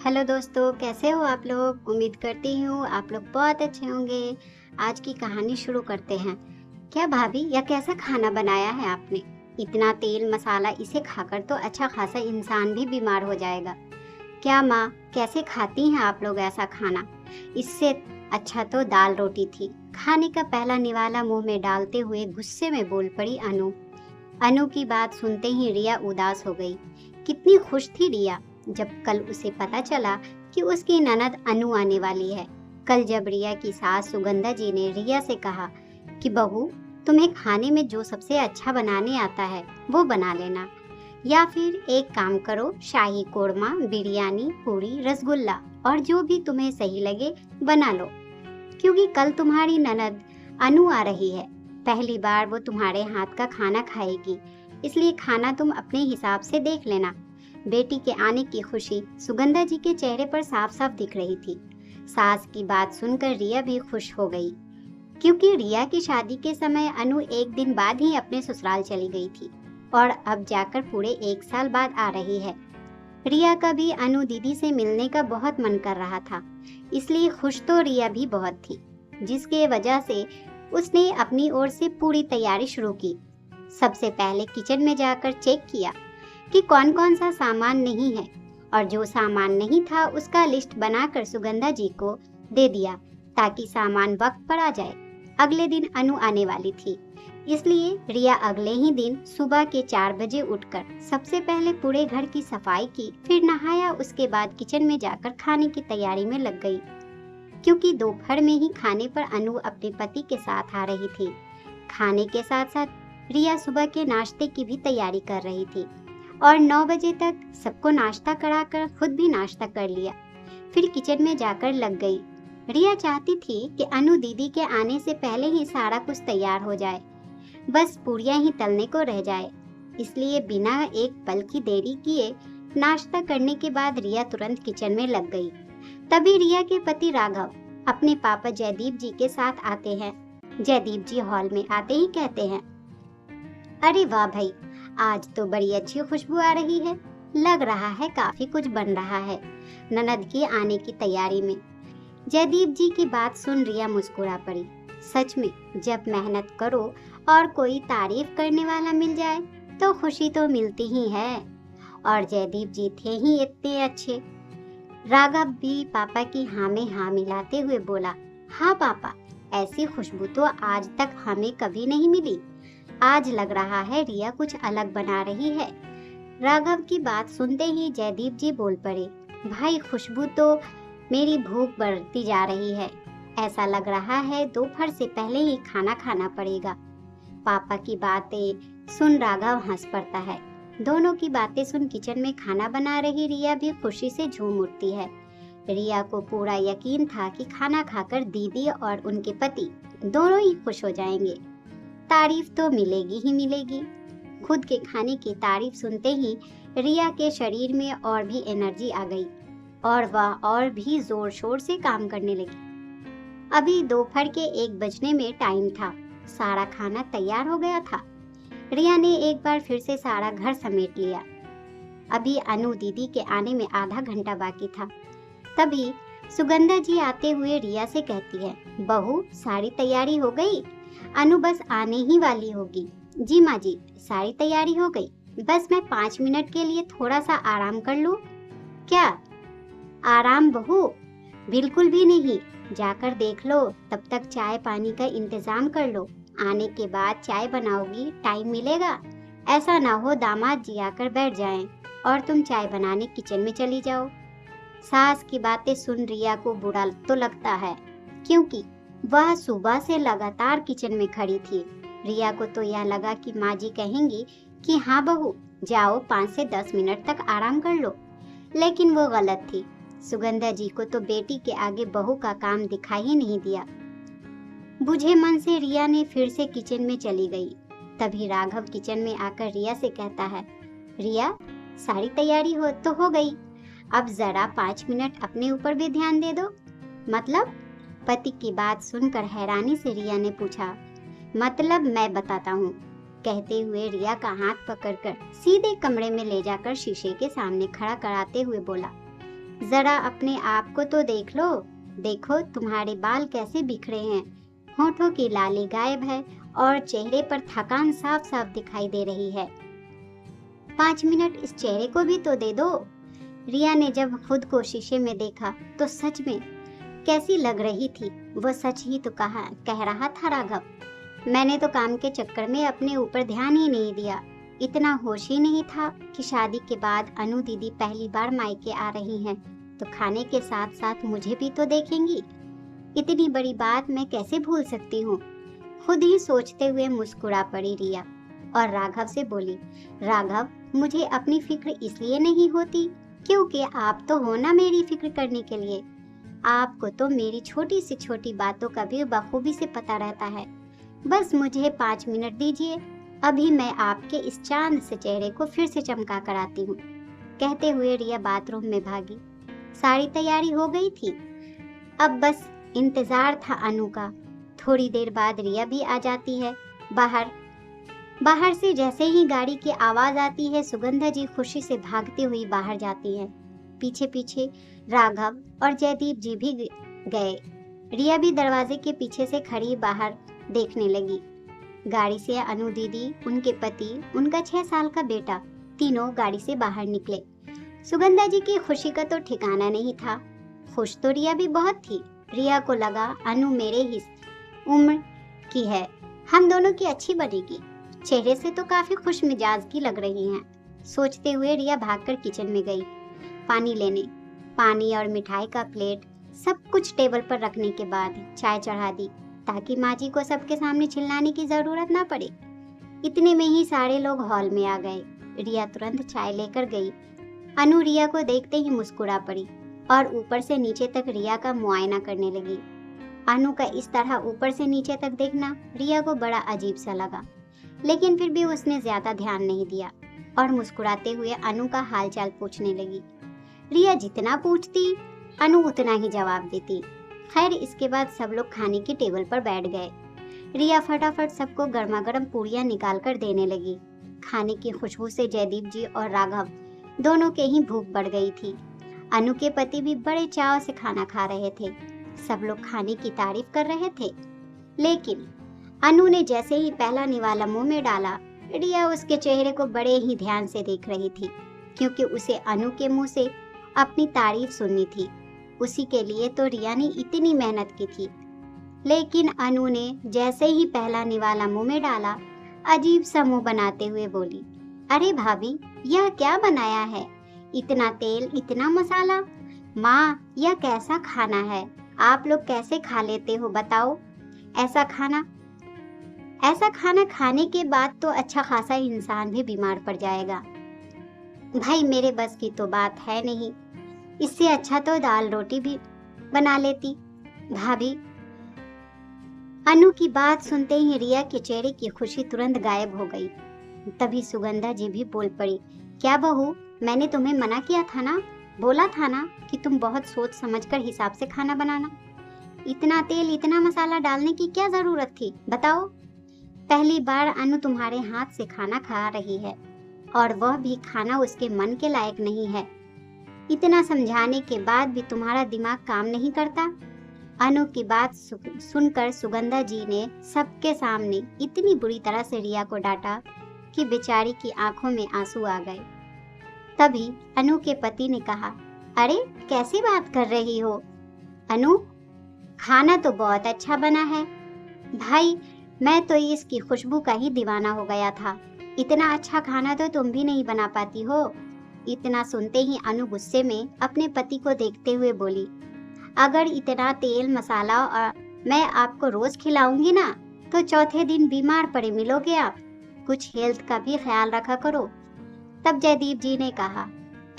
Hello दोस्तों, कैसे हो आप लोग। उम्मीद करती हूँ आप लोग बहुत अच्छे होंगे। आज की कहानी शुरू करते हैं। क्या भाभी, यह कैसा खाना बनाया है आपने। इतना तेल मसाला, इसे खाकर तो अच्छा खासा इंसान भी बीमार हो जाएगा। क्या माँ, कैसे खाती हैं आप लोग ऐसा खाना। इससे अच्छा तो दाल रोटी थी। खाने का पहला निवाला मुंह में डालते हुए गुस्से में बोल पड़ी अनु। अनु की बात सुनते ही रिया उदास हो गई। कितनी खुश थी रिया जब कल उसे पता चला कि उसकी ननद अनु आने वाली है। कल जब रिया की सास सुगंधा जी ने रिया से कहा कि बहू, तुम्हें खाने में जो सबसे अच्छा बनाने आता है वो बना लेना, या फिर एक काम करो, शाही कोरमा, बिरयानी, पूरी, रसगुल्ला और जो भी तुम्हें सही लगे बना लो, क्योंकि कल तुम्हारी ननद अनु आ रही है। पहली बार वो तुम्हारे हाथ का खाना खाएगी, इसलिए खाना तुम अपने हिसाब से देख लेना। बेटी के आने की खुशी सुगंधा जी के चेहरे पर साफ साफ दिख रही थी। सास की बात सुनकर रिया भी खुश हो गई, क्योंकि रिया की शादी के समय अनु एक दिन बाद ही अपने ससुराल चली गई थी और अब जाकर पूरे 1 साल बाद आ रही है। रिया का भी अनु दीदी से मिलने का बहुत मन कर रहा था, इसलिए खुश तो रिया भी बहुत थी, जिसके वजह से उसने अपनी ओर से पूरी तैयारी शुरू की। सबसे पहले किचन में जाकर चेक किया कि कौन कौन सा सामान नहीं है, और जो सामान नहीं था उसका लिस्ट बनाकर सुगंधा जी को दे दिया, ताकि सामान वक्त पर आ जाए। अगले दिन अनु आने वाली थी, इसलिए रिया अगले ही दिन सुबह के 4 बजे उठकर सबसे पहले पूरे घर की सफाई की, फिर नहाया, उसके बाद किचन में जाकर खाने की तैयारी में लग गई, क्योंकि दोपहर में ही खाने पर अनु अपने पति के साथ आ रही थी। खाने के साथ साथ रिया सुबह के नाश्ते की भी तैयारी कर रही थी और 9 बजे तक सबको नाश्ता कराकर खुद भी नाश्ता कर लिया, फिर किचन में जाकर लग गई। रिया चाहती थी कि अनु दीदी के आने से पहले ही सारा कुछ तैयार हो जाए, बस पूरियां ही तलने को रह जाए, इसलिए बिना एक पल की देरी किए नाश्ता करने के बाद रिया तुरंत किचन में लग गई। तभी रिया के पति राघव अपने पापा जयदीप जी के साथ आते हैं। जयदीप जी हॉल में आते ही कहते हैं, अरे वाह भाई, आज तो बड़ी अच्छी खुशबू आ रही है। लग रहा है काफी कुछ बन रहा है ननद के आने की तैयारी में। जयदीप जी की बात सुन रिया मुस्कुरा पड़ी। सच में, जब मेहनत करो और कोई तारीफ करने वाला मिल जाए तो खुशी तो मिलती ही है। और जयदीप जी थे ही इतने अच्छे। राघव भी पापा की हाँ में हाँ मिलाते हुए बोला, हाँ पापा, ऐसी खुशबू तो आज तक हमें कभी नहीं मिली। आज लग रहा है रिया कुछ अलग बना रही है। राघव की बात सुनते ही जयदीप जी बोल पड़े, भाई खुशबू तो मेरी भूख बढ़ती जा रही है। ऐसा लग रहा है दोपहर से पहले ही खाना खाना पड़ेगा। पापा की बातें सुन राघव हंस पड़ता है। दोनों की बातें सुन किचन में खाना बना रही रिया भी खुशी से झूम उठती है। रिया को पूरा यकीन था कि खाना खाकर दीदी और उनके पति दोनों ही खुश हो जाएंगे। तारीफ तो मिलेगी ही मिलेगी। खुद के खाने की तारीफ सुनते ही रिया के शरीर में और भी एनर्जी आ गई और वह और भी जोर शोर से काम करने लगी। अभी दोपहर के 1 बजने में टाइम था। सारा खाना तैयार हो गया था। रिया ने एक बार फिर से सारा घर समेट लिया। अभी अनु दीदी के आने में आधा घंटा बाकी था। तभी सुगंधा जी आते हुए रिया से कहती है, बहू, सारी तैयारी हो गई। अनु बस आने ही वाली होगी। जी माँ जी, सारी तैयारी हो गई, बस मैं 5 मिनट के लिए थोड़ा सा आराम कर लूं। क्या आराम बहू, बिल्कुल भी नहीं। जाकर देख लो, तब तक चाय पानी का इंतजाम कर लो। आने के बाद चाय बनाओगी, टाइम मिलेगा। ऐसा ना हो दामाद जी आकर बैठ जाएं और तुम चाय बनाने किचन में चली जाओ। सास की बातें सुन रिया को बुरा तो लगता है, क्योंकि वह सुबह से लगातार किचन में खड़ी थी। रिया को तो यह लगा कि माँ जी कहेंगी कि हाँ बहू, जाओ 5 से 10 मिनट तक आराम कर लो, लेकिन वो गलत थी। सुगंधा जी को तो बेटी के आगे बहू का काम दिखाई ही नहीं दिया। बुझे मन से रिया ने फिर से किचन में चली गई। तभी राघव किचन में आकर रिया से कहता है, रिया, सारी तैयारी हो गई, अब जरा 5 मिनट अपने ऊपर भी ध्यान दे दो। मतलब? पति की बात सुनकर हैरानी से रिया ने पूछा। मतलब मैं बताता हूँ, कहते हुए रिया का हाथ पकड़कर सीधे कमरे में ले जाकर शीशे के सामने खड़ा कराते हुए बोला, जरा अपने आप को तो देख लो, देखो तुम्हारे बाल कैसे बिखरे हैं, होठों की लाली गायब है और चेहरे पर थकान साफ साफ दिखाई दे रही है। 5 मिनट इस चेहरे को भी तो दे दो। रिया ने जब खुद को शीशे में देखा तो सच में कैसी लग रही थी। वो सच ही तो कह रहा था राघव। मैंने तो काम के चक्कर में अपने ऊपर ध्यान ही नहीं दिया, इतना होश ही नहीं था कि शादी के बाद अनु दीदी पहली बार मायके आ रही हैं, तो खाने के साथ साथ मुझे भी तो देखेंगी। इतनी बड़ी बात मैं कैसे भूल सकती हूँ। खुद ही सोचते हुए मुस्कुरा पड़ी रिया और राघव से बोली, राघव, मुझे अपनी फिक्र इसलिए नहीं होती क्योंकि आप तो हो ना मेरी फिक्र करने के लिए। आपको तो मेरी छोटी से छोटी बातों का भी बखूबी से पता रहता है। बस मुझे 5 मिनट दीजिए, अभी मैं आपके इस चांद से चेहरे को फिर से चमका कर आती हूँ। कहते हुए रिया बाथरूम में भागी। सारी तैयारी हो गई थी, अब बस इंतजार था अनु का। थोड़ी देर बाद रिया भी आ जाती है। बाहर से जैसे ही गाड़ी की आवाज आती है, सुगंधा जी खुशी से भागती हुई बाहर जाती है। पीछे पीछे राघव और जयदीप जी भी गए। रिया भी दरवाजे के पीछे से खड़ी बाहर देखने लगी। गाड़ी से अनु दीदी, उनके पति, उनका 6 साल का बेटा, तीनों गाड़ी से बाहर निकले। सुगंधा जी की खुशी का तो ठिकाना नहीं था। खुश तो रिया भी बहुत थी। रिया को लगा अनु मेरे ही उम्र की है, हम दोनों की अच्छी बनेगी। चेहरे से तो काफी खुश मिजाज की लग रही हैं। सोचते हुए रिया भागकर किचन में गई पानी लेने। पानी और मिठाई का प्लेट सब कुछ टेबल पर रखने के बाद चाय चढ़ा दी ताकि माँ जी को सबके सामने चिल्लाने की जरूरत ना पड़े। इतने में ही सारे लोग हॉल में आ गए। रिया तुरंत चाय लेकर गई। अनु रिया को देखते ही मुस्कुरा पड़ी और ऊपर से नीचे तक रिया का मुआयना करने लगी। अनु का इस तरह ऊपर से नीचे तक देखना रिया को बड़ा अजीब सा लगा, लेकिन फिर भी उसने ज्यादा ध्यान नहीं दिया और मुस्कुराते हुए अनु का हालचाल पूछने लगी। रिया जितना पूछती अनु उतना ही जवाब देती। खैर, इसके बाद सब लोग खाने की टेबल पर बैठ गए। रिया फटाफट सबको गर्मा गर्म पूड़ियाँ निकाल कर देने लगी। खाने की खुशबू से जयदीप जी और राघव दोनों के ही भूख बढ़ गई थी। अनु के पति भी बड़े चाव से खाना खा रहे थे। सब लोग खाने की तारीफ कर रहे थे, लेकिन अनु ने जैसे ही पहला निवाला मुंह में डाला, रिया उसके चेहरे को बड़े ही ध्यान से देख रही थी, क्योंकि उसे अनु के मुंह से अपनी तारीफ सुननी थी। उसी के लिए तो रिया ने इतनी मेहनत की थी। लेकिन अनु ने जैसे ही पहला निवाला मुंह में डाला, अजीब सा मुंह बनाते हुए बोली, अरे भाभी, यह क्या बनाया है? इतना तेल, इतना मसाला। माँ, यह कैसा खाना है? आप लोग कैसे खा लेते हो बताओ? ऐसा खाना खाने के बाद तो अच्छा खासा इंसान भी बीमार पड़ जाएगा। भाई, मेरे बस की तो बात है नहीं। इससे अच्छा तो दाल रोटी भी बना लेती भाभी। अनु की बात सुनते ही रिया के चेहरे की खुशी तुरंत गायब हो गई। तभी सुगंधा जी भी बोल पड़ी, क्या बहू, मैंने तुम्हें मना किया था ना, बोला था ना कि तुम बहुत सोच समझकर हिसाब से खाना बनाना। इतना तेल, इतना मसाला डालने की क्या जरूरत थी बताओ? पहली बार अनु तुम्हारे हाथ से खाना खा रही है और वह भी खाना उसके मन के लायक नहीं है। इतना समझाने के बाद भी तुम्हारा दिमाग काम नहीं करता। अनु की बात सुनकर सुगंधा जी ने सबके सामने इतनी बुरी तरह से रिया को डांटा कि बेचारी की आंखों में आंसू आ गए। तभी अनु के पति ने कहा, अरे कैसी बात कर रही हो अनु, खाना तो बहुत अच्छा बना है। भाई, मैं तो इसकी खुशबू का ही दीवाना हो गया था। इतना अच्छा खाना तो तुम भी नहीं बना पाती हो। इतना सुनते ही अनु गुस्से में अपने पति को देखते हुए बोली, अगर इतना तेल मसाला और मैं आपको रोज खिलाऊंगी ना, तो चौथे दिन बीमार पड़े मिलोगे आप। कुछ हेल्थ का भी ख्याल रखा करो। तब जयदीप जी ने कहा,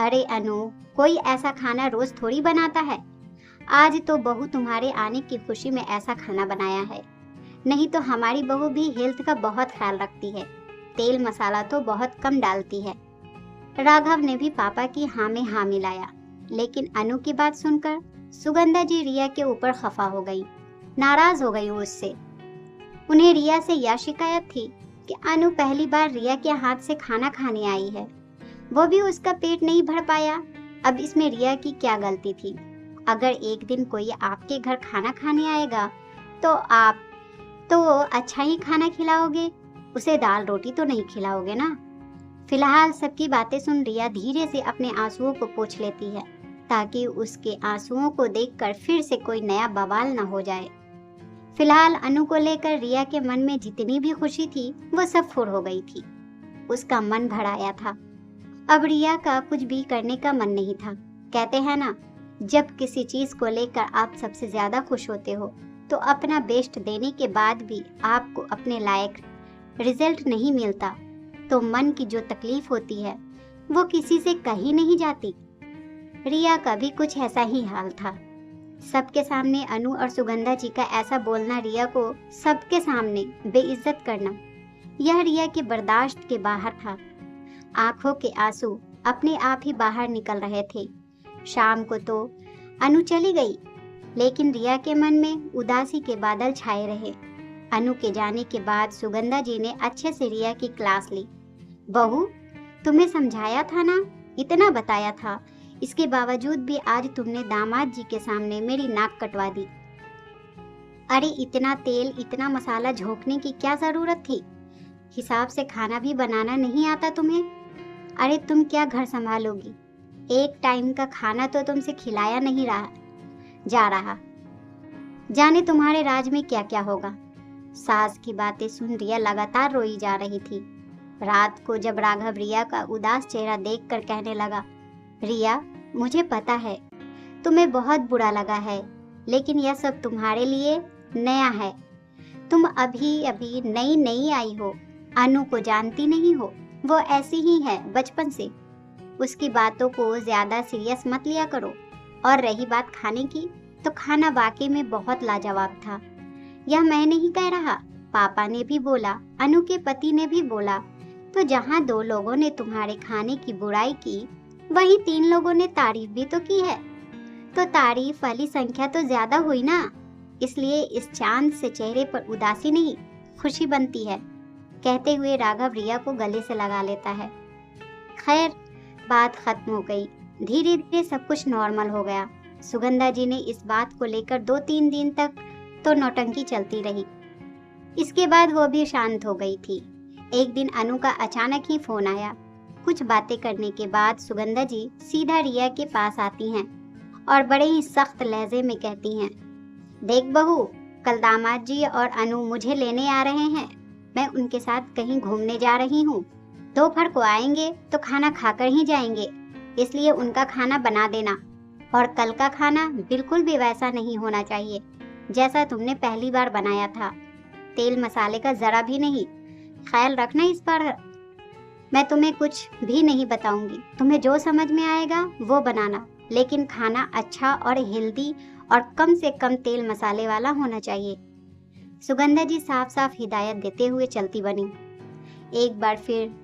अरे अनु, कोई ऐसा खाना रोज थोड़ी बनाता है। आज तो बहू तुम्हारे आने की खुशी में ऐसा खाना बनाया है, नहीं तो हमारी बहू भी हेल्थ का बहुत ख्याल रखती है। तेल मसाला तो बहुत कम डालती है। राघव ने भी पापा की हाँ में हाँ मिलाया। लेकिन अनु की बात सुनकर सुगंधा जी रिया के ऊपर खफा हो गई, नाराज हो गई उससे। उन्हें रिया से यह शिकायत थी कि अनु पहली बार रिया के हाथ से खाना खाने आई है, वो भी उसका पेट नहीं भर पाया। अब इसमें रिया की क्या गलती थी? अगर एक दिन कोई आपके घर खाना खाने आएगा तो आप तो अच्छा ही खाना खिलाओगे, उसे दाल रोटी तो नहीं खिलाओगे ना। फिलहाल सबकी बातें सुन रिया धीरे से अपने आंसुओं को पोंछ लेती है ताकि उसके आंसुओं को देखकर फिर से कोई नया बवाल न हो जाए। फिलहाल अनु को लेकर रिया के मन में जितनी भी खुशी थी वो सब फुर हो गई थी। उसका मन भर आया था। अब रिया का कुछ भी करने का मन नहीं था। कहते हैं ना, जब किसी चीज को लेकर आप सबसे ज्यादा खुश होते हो तो अपना बेस्ट देने के बाद भी आपको अपने लायक रिजल्ट नहीं मिलता तो मन की जो तकलीफ होती है वो किसी से कहीं नहीं जाती। रिया का भी कुछ ऐसा ही हाल था। सबके सामने अनु और सुगंधा जी का ऐसा बोलना, रिया को सबके सामने बेइज्जत करना, यह रिया के बर्दाश्त के बाहर था। आंखों के आंसू अपने आप ही बाहर निकल रहे थे। शाम को तो अनु चली गई, लेकिन रिया के मन में उदासी के बादल छाए रहे। अनु के जाने के बाद सुगंधा जी ने अच्छे से रिया की क्लास ली। बहू, तुम्हें समझाया था ना, इतना बताया था, इसके बावजूद भी आज तुमने दामाद जी के सामने मेरी नाक कटवा दी। अरे इतना तेल इतना मसाला झोंकने की क्या जरूरत थी? हिसाब से खाना भी बनाना नहीं आता तुम्हें? अरे तुम क्या घर संभालोगी? एक टाइम का खाना तो तुमसे खिलाया नहीं जा रहा। जाने तुम्हारे राज में क्या क्या होगा। सास की बातें सुन रिया लगातार रोई जा रही थी। रात को जब राघव रिया का उदास चेहरा देखकर कहने लगा, रिया, मुझे पता है तुम्हें बहुत बुरा लगा है, लेकिन यह सब तुम्हारे लिए नया है। तुम अभी अभी नई नई आई हो, अनु को जानती नहीं हो, वो ऐसी ही है बचपन से। उसकी बातों को ज्यादा सीरियस मत लिया करो। और रही बात खाने की, तो खाना वाकई में बहुत लाजवाब था। यह मैं नहीं कह रहा, पापा ने भी बोला, अनु के पति ने भी बोला। तो जहाँ 2 लोगों ने तुम्हारे खाने की बुराई की, वहीं 3 लोगों ने तारीफ भी तो की है। तो तारीफ वाली संख्या तो ज्यादा हुई ना, इसलिए इस चांद से चेहरे पर उदासी नहीं, खुशी बनती है। कहते हुए राघव रिया को गले से लगा लेता है। खैर, बात खत्म हो गई। धीरे धीरे सब कुछ नॉर्मल हो गया। सुगंधा जी ने इस बात को लेकर 2-3 दिन तक तो नौटंकी चलती रही। इसके बाद वो भी शांत हो गई थी। एक दिन अनु का अचानक ही फोन आया। कुछ बातें करने के बाद सुगंधा जी सीधा रिया के पास आती हैं और बड़े ही सख्त लहजे में कहती हैं, देख बहू, कल दामाद जी और अनु मुझे लेने आ रहे हैं। मैं उनके साथ कहीं घूमने जा रही हूँ। दोपहर को आएंगे तो खाना खाकर ही जाएंगे, इसलिए उनका खाना बना देना। और कल का खाना बिल्कुल भी वैसा नहीं होना चाहिए जैसा तुमने पहली बार बनाया था। तेल मसाले का जरा भी नहीं। ख्याल रखना इस बार। मैं तुम्हें कुछ भी नहीं बताऊंगी, तुम्हें जो समझ में आएगा वो बनाना, लेकिन खाना अच्छा और हेल्दी और कम से कम तेल मसाले वाला होना चाहिए। सुगंधा जी साफ साफ हिदायत देते हुए चलती बनी। एक बार फिर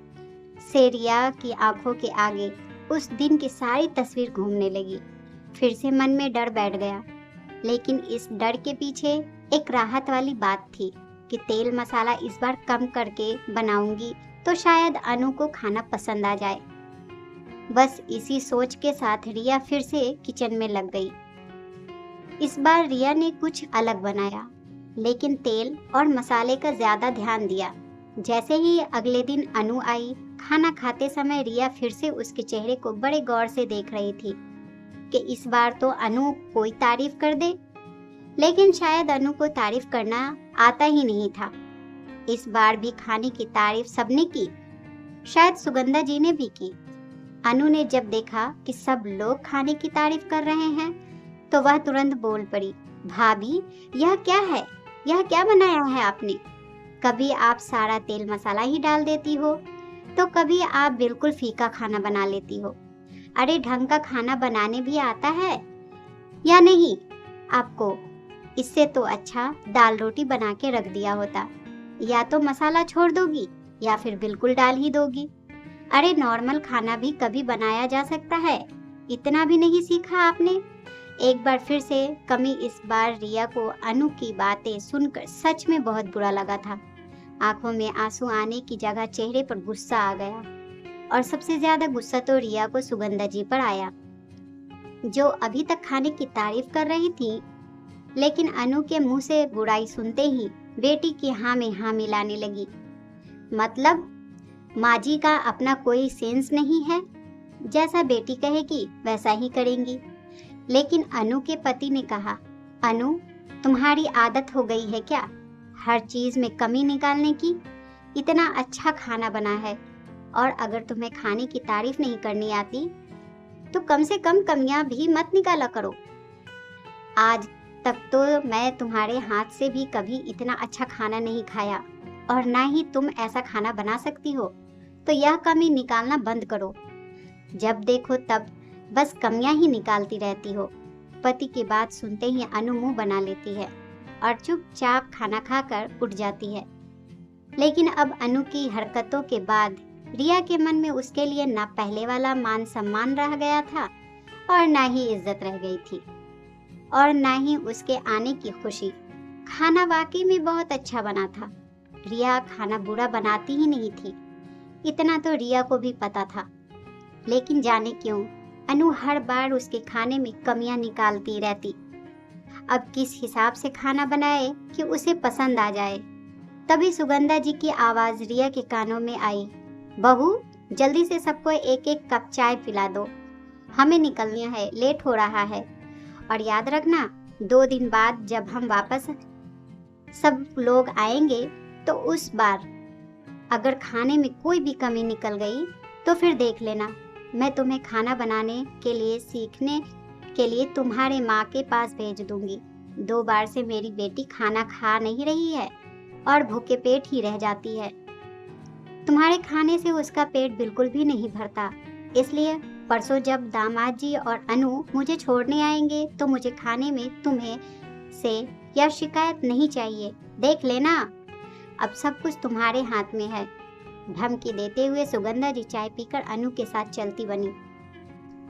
से रिया की आंखों के आगे उस दिन की सारी तस्वीर घूमने लगी। फिर से मन में डर बैठ गया, लेकिन इस डर के पीछे एक राहत वाली बात थी कि तेल मसाला इस बार कम करके बनाऊंगी तो शायद अनु को खाना पसंद आ जाए। बस इसी सोच के साथ रिया फिर से किचन में लग गई। इस बार रिया ने कुछ अलग बनाया, लेकिन तेल और मसाले का ज्यादा ध्यान दिया। जैसे ही अगले दिन अनु आई, खाना खाते समय रिया फिर से उसके चेहरे को बड़े गौर से देख रही थी कि इस बार तो अनु कोई तारीफ कर दे, लेकिन शायद अनु को तारीफ करना आता ही नहीं था। इस बार भी खाने की तारीफ सबने की, शायद सुगंधा जी ने भी की। अनु ने जब देखा कि सब लोग खाने की तारीफ कर रहे हैं, तो वह तुरंत बोल पड़ी, भाभी, यह क्या है? यह क्या बनाया है आपने? कभी आप सारा तेल मसाला ही डाल देती हो, तो कभी आप बिल्कुल फीका खाना बना लेती हो। अरे ढंग का खाना बनाने भी आता है या नहीं आपको? इससे तो अच्छा दाल रोटी बना के रख दिया होता। या तो मसाला छोड़ दोगी या फिर बिल्कुल डाल ही दोगी। अरे नॉर्मल खाना भी कभी बनाया जा सकता है, इतना भी नहीं सीखा आपने? एक बार फिर से कमी इस बार रिया को अनु की बातें सुनकर सच में बहुत बुरा लगा था। आंखों में आंसू आने की जगह चेहरे पर गुस्सा आ गया, और सबसे ज्यादा गुस्सा तो रिया को सुगंधा जी पर आया। जो अभी तक खाने की तारीफ कर रही थी, लेकिन अनु के मुंह से बुराई सुनते ही बेटी की हाँ में हाँ मिलाने लगी। मतलब माँ जी का अपना कोई सेंस नहीं है, जैसा बेटी कहेगी वैसा ही करेंगी। लेकिन अनु के पति ने कहा, अनु, तुम्हारी आदत हो गई है क्या हर चीज में कमी निकालने की? इतना अच्छा खाना बना है, और अगर तुम्हें खाने की तारीफ नहीं करनी आती तो कम से कम कमियां भी मत निकाला करो। आज तक तो मैं तुम्हारे हाथ से भी कभी इतना अच्छा खाना नहीं खाया, और ना ही तुम ऐसा खाना बना सकती हो, तो यह कमी निकालना बंद करो। जब देखो तब बस कमियां ही निकालती रहती हो। पति की बात सुनते ही अनु मुंह बना लेती है और चुपचाप खाना खाकर उठ जाती है। लेकिन अब अनु की हरकतों के बाद रिया के मन में उसके लिए ना पहले वाला मान सम्मान रह गया था, और ना ही इज्जत रह गई थी, और ना ही उसके आने की खुशी। खाना वाकई में बहुत अच्छा बना था। रिया खाना बुरा बनाती ही नहीं थी, इतना तो रिया को भी पता था। लेकिन जाने क्यों अनु हर बार उसके खाने में कमियां निकालती रहती। अब किस हिसाब से खाना बनाए कि उसे पसंद आ जाए। तभी सुगंधा जी की आवाज रिया के कानों में आई, बहू, जल्दी से सबको एक एक कप चाय पिला दो, हमें निकलना है, लेट हो रहा है। और याद रखना, 2 दिन बाद जब हम वापस सब लोग आएंगे तो उस बार अगर खाने में कोई भी कमी निकल गई तो फिर देख लेना, मैं तुम्हें खाना बनाने के लिए सीखने के लिए तुम्हारे माँ के पास भेज दूंगी। 2 बार से मेरी बेटी खाना खा नहीं रही है और भूखे पेट ही रह जाती है। तुम्हारे खाने से उसका पेट बिल्कुल भी नहीं भरता, इसलिए परसों जब दामाद जी और अनु मुझे छोड़ने आएंगे तो मुझे खाने में तुम्हें से या शिकायत नहीं चाहिए। देख लेना, अब सब कुछ तुम्हारे हाथ में है। धमकी देते हुए सुगंधा जी चाय पीकर अनु के साथ चलती बनी।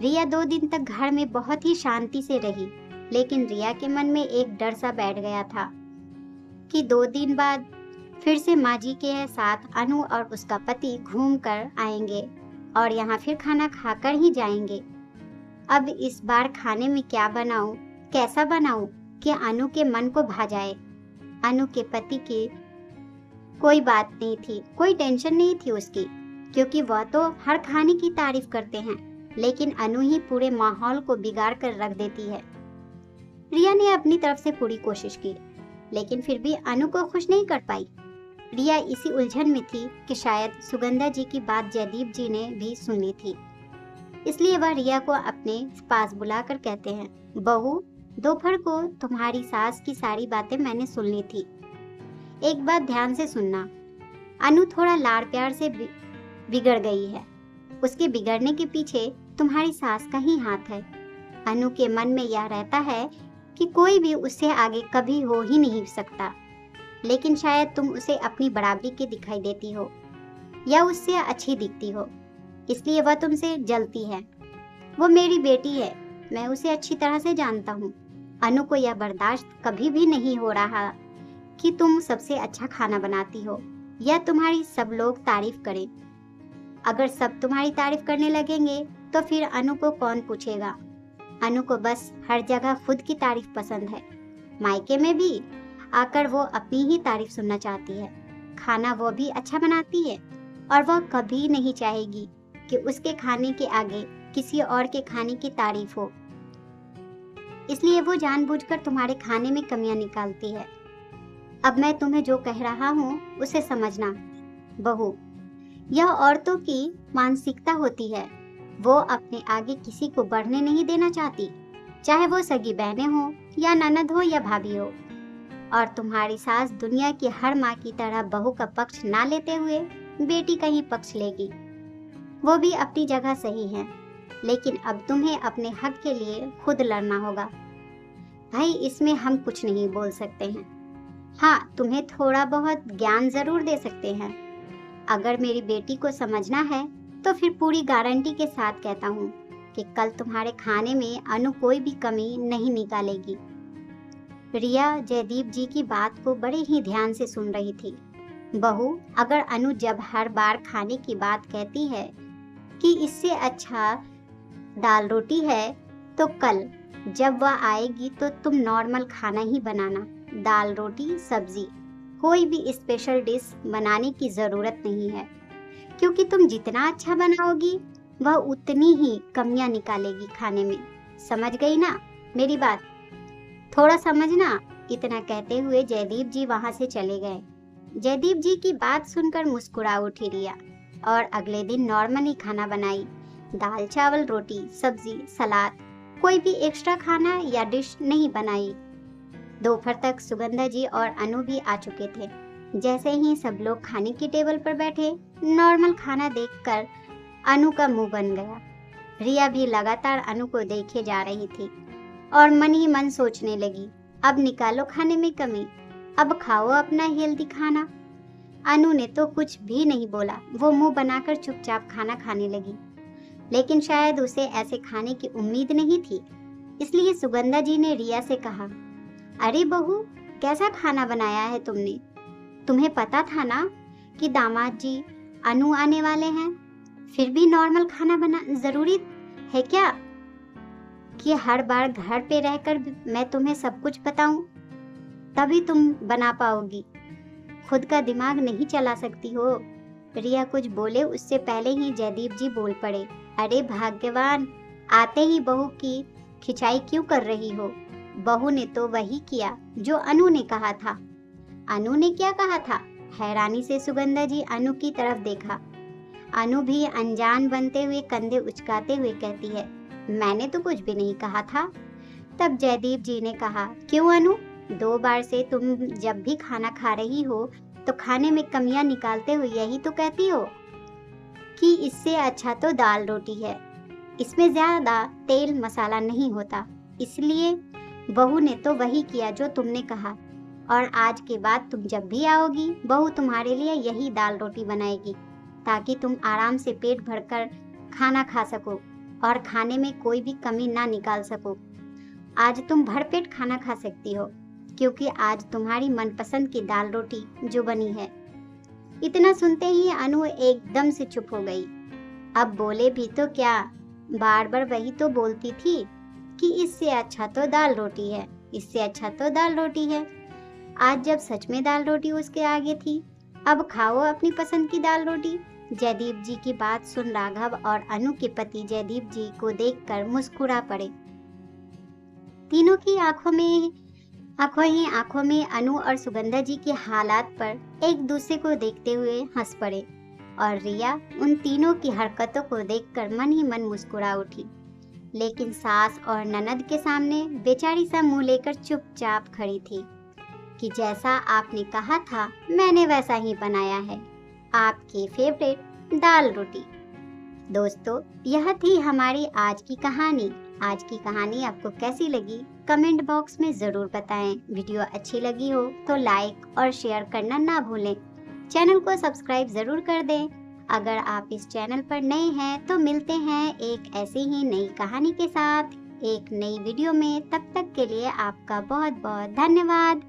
रिया 2 दिन तक घर में बहुत ही शांति से रही, लेकिन रिया के मन में एक डर सा बैठ गया था कि 2 दिन बाद फिर से माँ जी के साथ अनु और उसका पति घूम कर आएंगे और यहाँ फिर खाना खाकर ही जाएंगे। अब इस बार खाने में क्या बनाऊं, कैसा बनाऊं कि अनु के मन को भा जाए। अनु के पति की कोई बात नहीं थी, कोई टेंशन नहीं थी उसकी, क्योंकि वह तो हर खाने की तारीफ करते हैं, लेकिन अनु ही पूरे माहौल को बिगाड़ कर रख देती है। रिया ने अपनी तरफ से पूरी कोशिश की, लेकिन फिर भी अनु को खुश नहीं कर पाई। रिया इसी उलझन में थी कि शायद सुगंधा जी की बात जयदीप जी ने भी सुन ली थी, इसलिए वह रिया को अपने पास बुलाकर कहते हैं, बहू, दोपहर को तुम्हारी सास की सारी बातें मैंने सुन ली थी। एक बात ध्यान से सुनना, अनु थोड़ा लाड़ प्यार से बिगड़ गई है। उसके बिगड़ने के पीछे तुम्हारी सास का ही हाथ है। अनु के मन में यह रहता है कि कोई भी उससे आगे कभी हो ही नहीं सकता, लेकिन शायद तुम उसे अपनी बराबरी की दिखाई देती हो या उससे अच्छी दिखती हो, इसलिए वह तुमसे जलती है। वो मेरी बेटी है, मैं उसे अच्छी तरह से जानता हूँ। अनु को यह बर्दाश्त कभी भी नहीं हो रहा कि तुम सबसे अच्छा खाना बनाती हो या तुम्हारी सब लोग तारीफ करें। अगर सब तुम्हारी तारीफ करने लगेंगे तो फिर अनु को कौन पूछेगा। अनु को बस हर जगह खुद की तारीफ पसंद है, मायके में भी आकर वो अपनी ही तारीफ सुनना चाहती है। खाना वो भी अच्छा बनाती है और वह कभी नहीं चाहेगी कि उसके खाने के आगे किसी और के खाने की तारीफ हो, इसलिए वो जानबूझकर तुम्हारे खाने में कमियां निकालती है। अब मैं तुम्हें जो कह रहा हूँ उसे समझना बहू, यह औरतों की मानसिकता होती है। वो अपने आगे किसी को बढ़ने नहीं देना चाहती, चाहे वो सगी बहनें हो या ननद हो या भाभी हो। और तुम्हारी सास दुनिया की हर माँ की तरह बहू का पक्ष ना लेते हुए बेटी का ही पक्ष लेगी। वो भी अपनी जगह सही है, लेकिन अब तुम्हें अपने हक के लिए खुद लड़ना होगा। भाई, इसमें हम कुछ नहीं बोल सकते हैं। हाँ, तुम्हें थोड़ा बहुत ज्ञान जरूर दे सकते हैं। अगर मेरी बेटी को समझना है तो फिर पूरी गारंटी के साथ कहता हूँ कि कल तुम्हारे खाने में अनु कोई भी कमी नहीं निकालेगी। रिया जयदीप जी की बात को बड़े ही ध्यान से सुन रही थी। बहू, अगर अनु जब हर बार खाने की बात कहती है कि इससे अच्छा दाल रोटी है, तो कल जब वह आएगी तो तुम नॉर्मल खाना ही बनाना, दाल रोटी सब्जी, कोई भी स्पेशल डिश बनाने की जरूरत नहीं है, क्योंकि तुम जितना अच्छा बनाओगी वह उतनी ही कमियां निकालेगी खाने में। समझ गई ना मेरी बात? थोड़ा समझना। इतना कहते हुए जयदीप जी वहां से चले गए। जयदीप जी की बात सुनकर मुस्कुरा उठी रिया और अगले दिन नॉर्मली खाना बनाई, दाल चावल रोटी सब्जी सलाद, कोई भी एक्स्ट्रा खाना या डिश नहीं बनाई। दोपहर तक सुगंधा जी और अनु भी आ चुके थे। जैसे ही सब लोग खाने की टेबल पर बैठे, नॉर्मल खाना देखकर अनु का मुंह बन गया। रिया भी लगातार अनु को देखे जा रही थी और मन ही मन सोचने लगी, अब निकालो खाने में कमी, अब खाओ अपना हेल्दी खाना। अनु ने तो कुछ भी नहीं बोला, वो मुंह बनाकर चुपचाप खाना खाने लगी। लेकिन शायद उसे ऐसे खाने की उम्मीद नहीं थी, इसलिए सुगंधा जी ने रिया से कहा, अरे बहू, कैसा खाना बनाया है तुमने? तुम्हें पता था ना कि दामाद जी अनु आने वाले हैं, फिर भी नॉर्मल खाना बना जरूरी है क्या कि हर बार घर पे रहकर मैं तुम्हें सब कुछ बताऊं? तभी तुम बना पाओगी, खुद का दिमाग नहीं चला सकती हो। रिया कुछ बोले उससे पहले ही जयदीप जी बोल पड़े, अरे भाग्यवान, आते ही बहू की खिंचाई क्यों कर रही हो? बहू ने तो वही किया जो अनु ने कहा था। अनु ने क्या कहा था? हैरानी से सुगंधा जी अनु की तरफ देखा। अनु भी अनजान बनते हुए कंधे उचकाते हुए कहती है, मैंने तो कुछ भी नहीं कहा था। तब जयदीप जी ने कहा, क्यों अनु, 2 बार से तुम जब भी खाना खा रही हो तो खाने में कमियां निकालते हुए यही तो कहती हो कि इससे अच्छा तो दाल रोटी है, इसमें ज्यादा तेल मसाला नहीं होता। इसलिए बहू ने तो वही किया जो तुमने कहा, और आज के बाद तुम जब भी आओगी बहू तुम्हारे लिए यही दाल रोटी बनाएगी, ताकि तुम आराम से पेट भरकर खाना खा सको और खाने में कोई भी कमी ना निकाल सको। आज तुम भरपेट खाना खा सकती हो, क्योंकि आज तुम्हारी मनपसंद की दाल रोटी जो बनी है। इतना सुनते ही अनु एकदम से चुप हो गई। अब बोले भी तो क्या, बार बार वही तो बोलती थी कि इससे अच्छा तो दाल रोटी है, इससे अच्छा तो दाल रोटी है। आज जब सच में दाल रोटी उसके आगे थी, अब खाओ अपनी पसंद की दाल रोटी। जयदीप जी की बात सुन राघव और अनु के पति जयदीप जी को देखकर मुस्कुरा पड़े। तीनों की आंखों में अनु और सुगंधा जी के हालात पर एक दूसरे को देखते हुए हंस पड़े, और रिया उन तीनों की हरकतों को देखकर मन ही मन मुस्कुरा उठी। लेकिन सास और ननद के सामने बेचारी सा मुंह लेकर चुपचाप खड़ी थी कि जैसा आपने कहा था मैंने वैसा ही बनाया है, आपकी फेवरेट दाल रोटी। दोस्तों, यह थी हमारी आज की कहानी। आज की कहानी आपको कैसी लगी कमेंट बॉक्स में जरूर बताएं। वीडियो अच्छी लगी हो तो लाइक और शेयर करना ना भूलें। चैनल को सब्सक्राइब जरूर कर दें। अगर आप इस चैनल पर नए हैं तो मिलते हैं एक ऐसी ही नई कहानी के साथ एक नई वीडियो में। तब तक के लिए आपका बहुत बहुत धन्यवाद।